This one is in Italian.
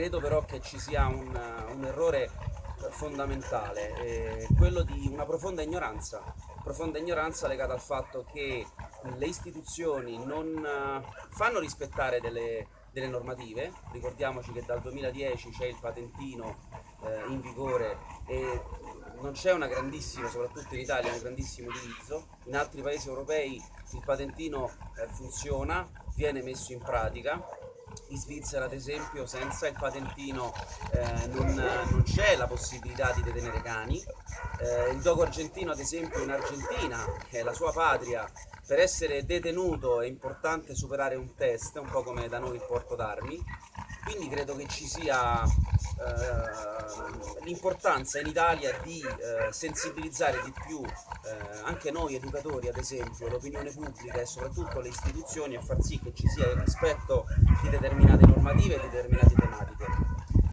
Credo però che ci sia un errore fondamentale, quello di una profonda ignoranza legata al fatto che le istituzioni non fanno rispettare delle normative. Ricordiamoci che dal 2010 c'è il patentino in vigore e non c'è una grandissima, soprattutto in Italia, un grandissimo utilizzo. In altri paesi europei il patentino funziona, viene messo in pratica. In Svizzera, ad esempio, senza il patentino non c'è la possibilità di detenere cani. Il dogo argentino, ad esempio, in Argentina, che è la sua patria, per essere detenuto è importante superare un test, un po' come da noi il porto d'armi. Quindi credo che ci sia l'importanza in Italia di sensibilizzare di più anche noi educatori, ad esempio, l'opinione pubblica e soprattutto le istituzioni, a far sì che ci sia il rispetto di determinate normative e di determinate tematiche.